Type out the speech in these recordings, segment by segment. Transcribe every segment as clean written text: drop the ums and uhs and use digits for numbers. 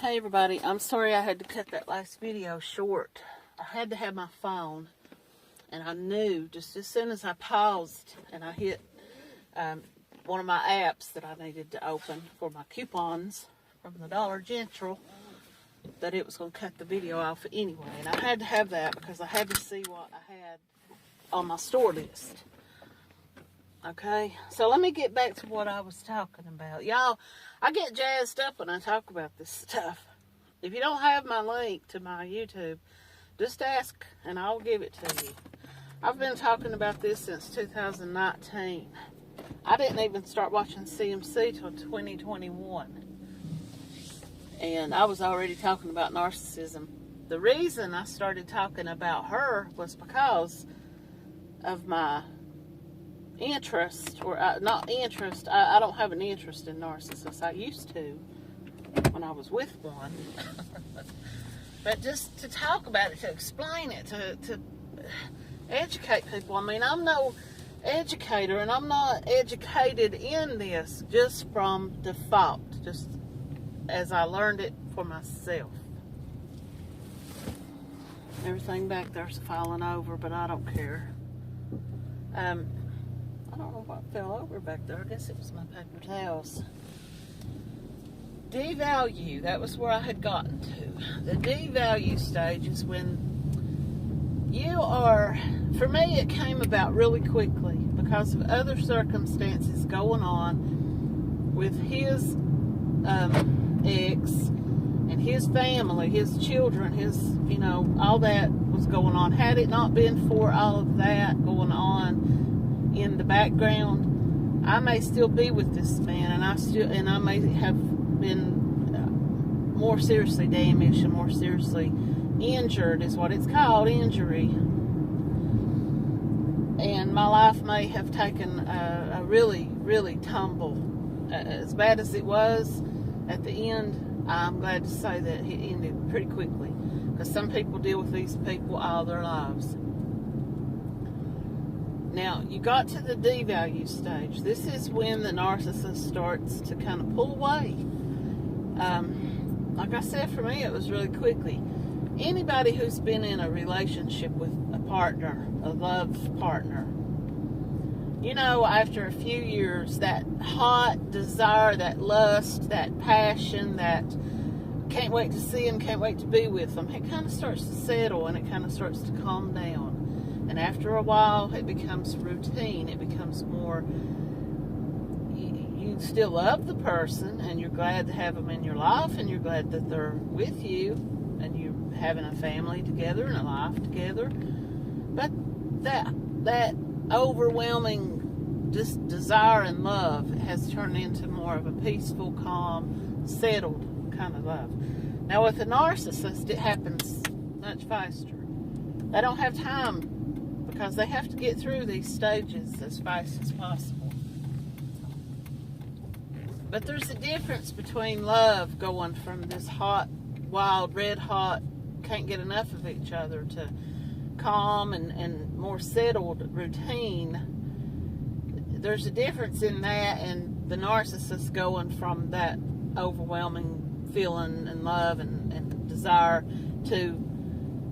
Hey everybody, I'm sorry I had to cut that last video short. I had to have my phone, and I knew just as soon as I paused and I hit one of my apps that I needed to open for my coupons from the Dollar General, that it was going to cut the video off anyway. And I had to have that because I had to see what I had on my store list. Okay, so let me get back to what I was talking about. Y'all, I get jazzed up when I talk about this stuff. If you don't have my link to my YouTube, just ask and I'll give it to you. I've been talking about this since 2019. I didn't even start watching CMC till 2021. And I was already talking about narcissism. The reason I started talking about her was because of my interest, or not interest. I don't have an interest in narcissists. I used to when I was with one. But just to talk about it, to explain it, to educate people. I mean, I'm no educator, and I'm not educated in this just from default, just as I learned it for myself. Everything back there's falling over, but I don't care. I don't know what fell over back there. I guess it was my paper towels. Devalue. That was where I had gotten to. The devalue stage is when you are, for me it came about really quickly because of other circumstances going on with his ex and his family, his children, his, all that was going on. Had it not been for all of that going on in the background, I may still be with this man, and I may have been more seriously damaged and more seriously injured, is what it's called, injury. And my life may have taken a really, really tumble. As bad as it was at the end, I'm glad to say that it ended pretty quickly, because some people deal with these people all their lives. Now, you got to the devalue stage. This is when the narcissist starts to kind of pull away. Like I said, for me, it was really quickly. Anybody who's been in a relationship with a partner, a love partner, after a few years, that hot desire, that lust, that passion, that can't wait to see him, can't wait to be with them, it kind of starts to settle and it kind of starts to calm down. And after a while, it becomes routine. It becomes more, you still love the person, and you're glad to have them in your life, and you're glad that they're with you, and you're having a family together and a life together. But that overwhelming just desire and love has turned into more of a peaceful, calm, settled kind of love. Now, with a narcissist, it happens much faster. They don't have time, because they have to get through these stages as fast as possible. But there's a difference between love going from this hot, wild, red hot, can't get enough of each other, to calm and more settled routine. There's a difference in that and the narcissist going from that overwhelming feeling and love and desire to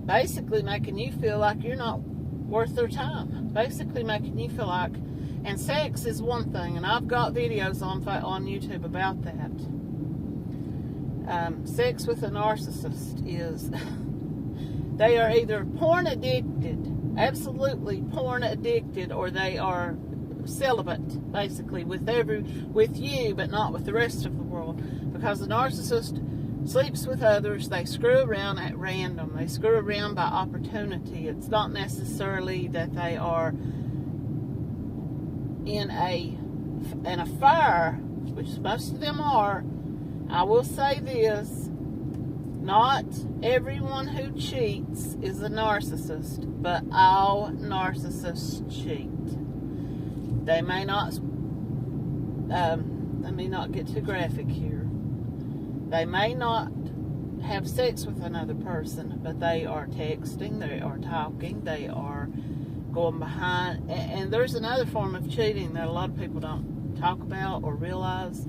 basically making you feel like you're not worth their time. Basically making you feel like, and sex is one thing, and I've got videos on YouTube about that. Sex with a narcissist is, they are either porn addicted, absolutely porn addicted, or they are celibate, basically, with you, but not with the rest of the world. Because the narcissist sleeps with others, they screw around at random, they screw around by opportunity. It's not necessarily that they are in an affair, which most of them are. I will say this, not everyone who cheats is a narcissist, but all narcissists cheat. They may not, let me not get too graphic here. They may not have sex with another person, but they are texting, they are talking, they are going behind. And there's another form of cheating that a lot of people don't talk about or realize.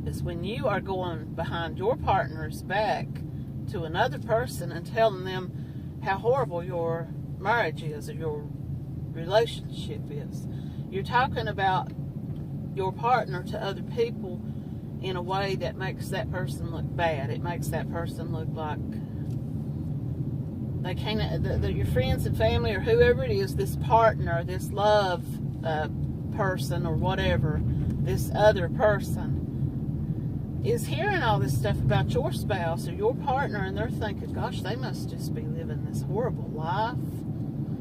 is when you are going behind your partner's back to another person and telling them how horrible your marriage is or your relationship is. You're talking about your partner to other people in a way that makes that person look bad. It makes that person look like they can't, your friends and family or whoever it is, this partner, this love person or whatever, this other person is hearing all this stuff about your spouse or your partner, and they're thinking, gosh, they must just be living this horrible life.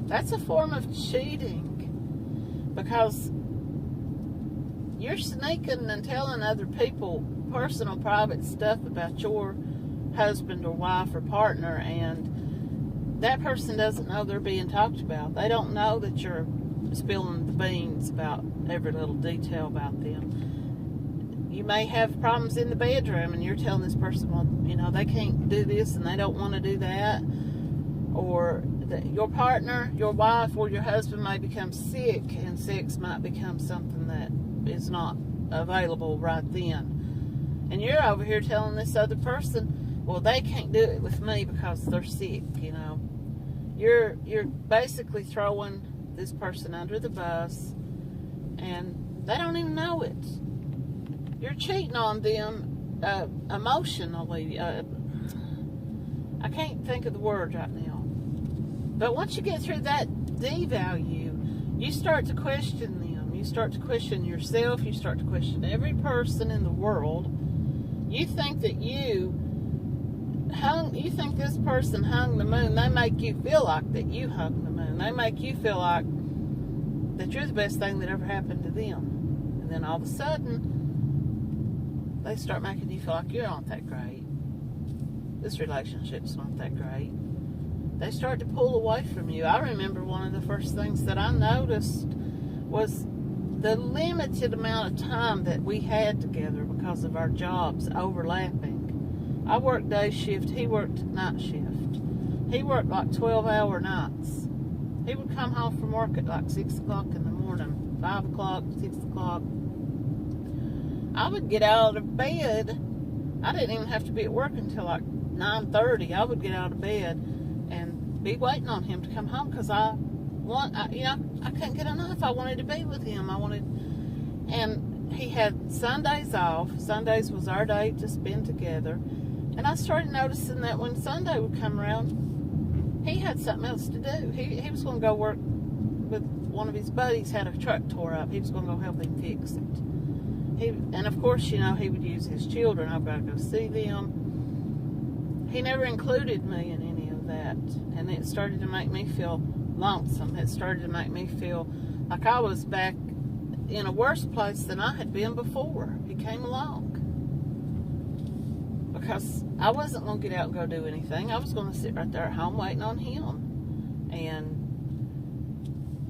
That's a form of cheating, because you're sneaking and telling other people personal, private stuff about your husband or wife or partner, and that person doesn't know they're being talked about. They don't know that you're spilling the beans about every little detail about them. You may have problems in the bedroom, and you're telling this person, well, you know, they can't do this and they don't want to do that. Or that your partner, your wife, or your husband may become sick, and sex might become something that is not available right then. And you're over here telling this other person, well, they can't do it with me because they're sick, you know. You're basically throwing this person under the bus, and they don't even know it. You're cheating on them emotionally. I can't think of the word right now. But once you get through that devalue, you start to question them. You start to question yourself. You start to question every person in the world. You think that you think this person hung the moon. They make you feel like that you hung the moon. They make you feel like that you're the best thing that ever happened to them. And then all of a sudden, they start making you feel like you're not that great. This relationship's not that great. They start to pull away from you. I remember one of the first things that I noticed was the limited amount of time that we had together because of our jobs overlapping. I worked day shift, he worked night shift. He worked like 12-hour nights. He would come home from work at like 6 o'clock in the morning, 5 o'clock, 6 o'clock. I would get out of bed. I didn't even have to be at work until like 9:30. I would get out of bed and be waiting on him to come home, because I couldn't get enough. I wanted to be with him. And he had Sundays off. Sundays was our day to spend together. And I started noticing that when Sunday would come around, he had something else to do. He was going to go work with one of his buddies, had a truck tore up. He was going to go help him fix it. And of course, you know, he would use his children. I've got to go see them. He never included me in any of that. And it started to make me feel lonesome. It started to make me feel like I was back in a worse place than I had been before he came along. Because I wasn't going to get out and go do anything. I was going to sit right there at home waiting on him. And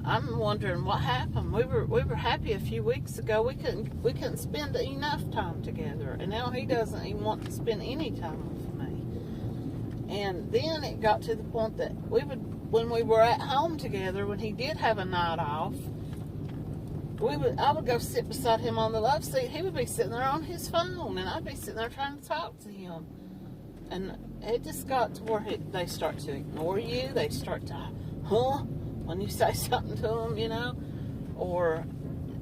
I'm wondering what happened. We were happy a few weeks ago. We couldn't spend enough time together, and now he doesn't even want to spend any time with me. And then it got to the point that when we were at home together, when he did have a night off, I would go sit beside him on the love seat. He would be sitting there on his phone, and I'd be sitting there trying to talk to him. And it just got to where they start to ignore you. They start to, when you say something to them, you know, or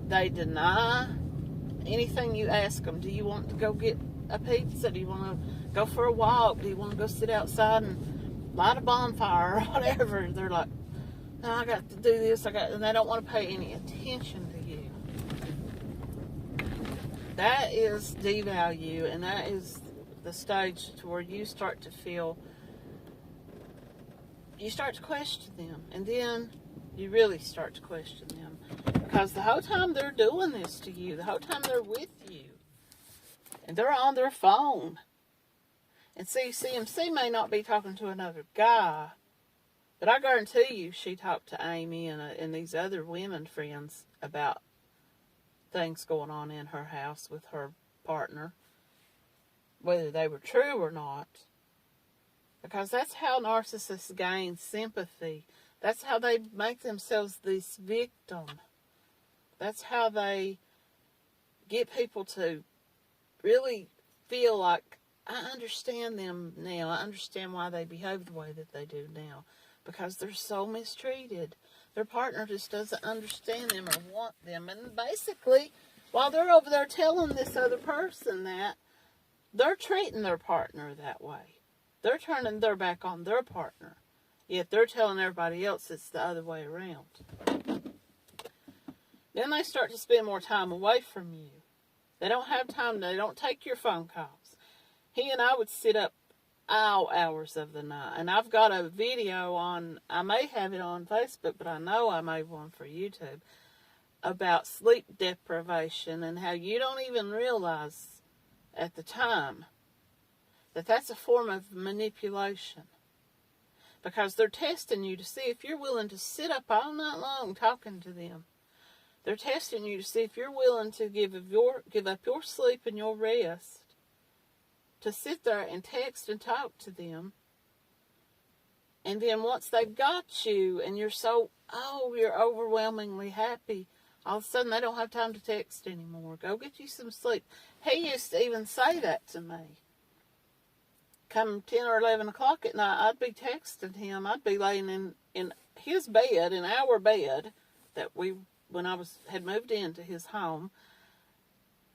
they deny anything you ask them. Do you want to go get a pizza? Do you want to go for a walk? Do you want to go sit outside and light a bonfire or whatever? They're like, no, I got to do this. And they don't want to pay any attention to you. That is devalue, and that is the stage to where you start to feel. You start to question them, and then you really start to question them, because the whole time they're doing this to you, the whole time they're with you, and they're on their phone. And see, CMC may not be talking to another guy, but I guarantee you she talked to Amy and these other women friends about things going on in her house with her partner, whether they were true or not. Because that's how narcissists gain sympathy. That's how they make themselves this victim. That's how they get people to really feel like I understand them now. I understand why they behave the way that they do now. Because they're so mistreated. Their partner just doesn't understand them or want them. And basically, while they're over there telling this other person that, they're treating their partner that way. They're turning their back on their partner. Yet they're telling everybody else it's the other way around. Then they start to spend more time away from you. They don't have time. They don't take your phone calls. He and I would sit up all hours of the night. And I've got a video on, I may have it on Facebook, but I know I made one for YouTube, about sleep deprivation and how you don't even realize at the time that that's a form of manipulation. Because they're testing you to see if you're willing to sit up all night long talking to them. They're testing you to see if you're willing to give up your sleep and your rest to sit there and text and talk to them. And then once they've got you and you're you're overwhelmingly happy, all of a sudden they don't have time to text anymore. Go get you some sleep. He used to even say that to me. Come 10 or 11 o'clock at night, I'd be texting him. I'd be laying in his bed, in our bed, that when I had moved into his home.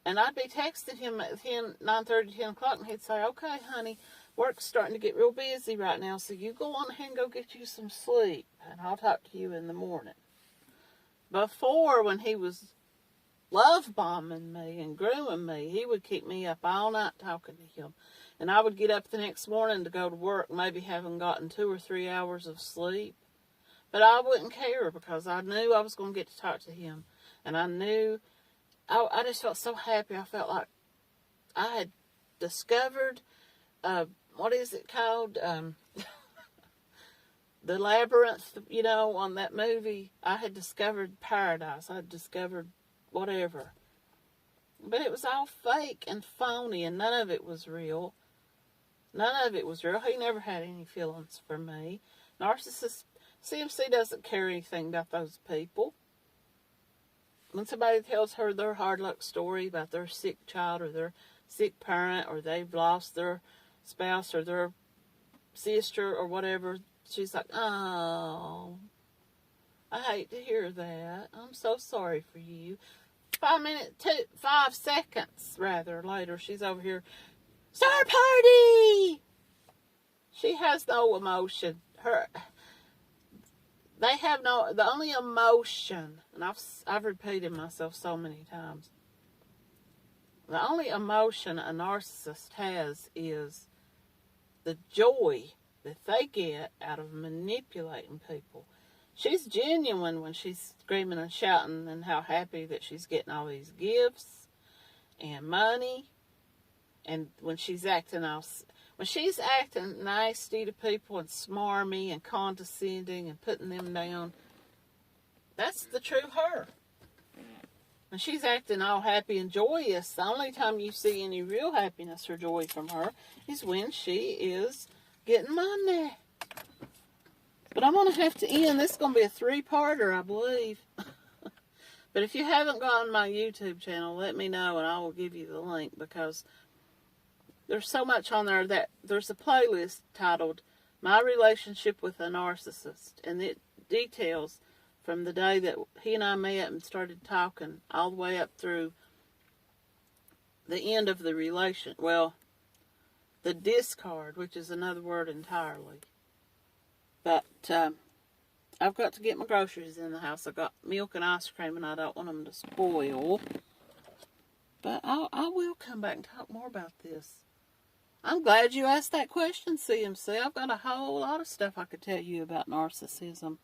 And I'd be texting him at 9:30, 10 o'clock, and he'd say, okay, honey, work's starting to get real busy right now, so you go on ahead and go get you some sleep, and I'll talk to you in the morning. Before, when he was love-bombing me and grooming me, he would keep me up all night talking to him. And I would get up the next morning to go to work, maybe having gotten 2 or 3 hours of sleep. But I wouldn't care because I knew I was going to get to talk to him. And I knew, I just felt so happy. I felt like I had discovered, what is it called? The Labyrinth, on that movie. I had discovered paradise. I had discovered whatever. But it was all fake and phony, and none of it was real. None of it was real. He never had any feelings for me. Narcissist, CMC doesn't care anything about those people. When somebody tells her their hard luck story about their sick child or their sick parent or they've lost their spouse or their sister or whatever, she's like, oh, I hate to hear that. I'm so sorry for you. 5 seconds rather later, she's over here, start party! She has no emotion. The only emotion, and I've repeated myself so many times, the only emotion a narcissist has is the joy that they get out of manipulating people. She's genuine when she's screaming and shouting and how happy that she's getting all these gifts and money. And when she's acting nasty to people and smarmy and condescending and putting them down, that's the true her. When she's acting all happy and joyous, the only time you see any real happiness or joy from her is when she is getting money. But I'm going to have to end. This is going to be a 3-parter, I believe. But if you haven't gone to my YouTube channel, let me know and I will give you the link, because there's so much on there. That there's a playlist titled My Relationship with a Narcissist, and it details from the day that he and I met and started talking all the way up through the end of the relation. Well, the discard, which is another word entirely. But I've got to get my groceries in the house. I've got milk and ice cream, and I don't want them to spoil. But I will come back and talk more about this. I'm glad you asked that question, CMC. I've got a whole lot of stuff I could tell you about narcissism.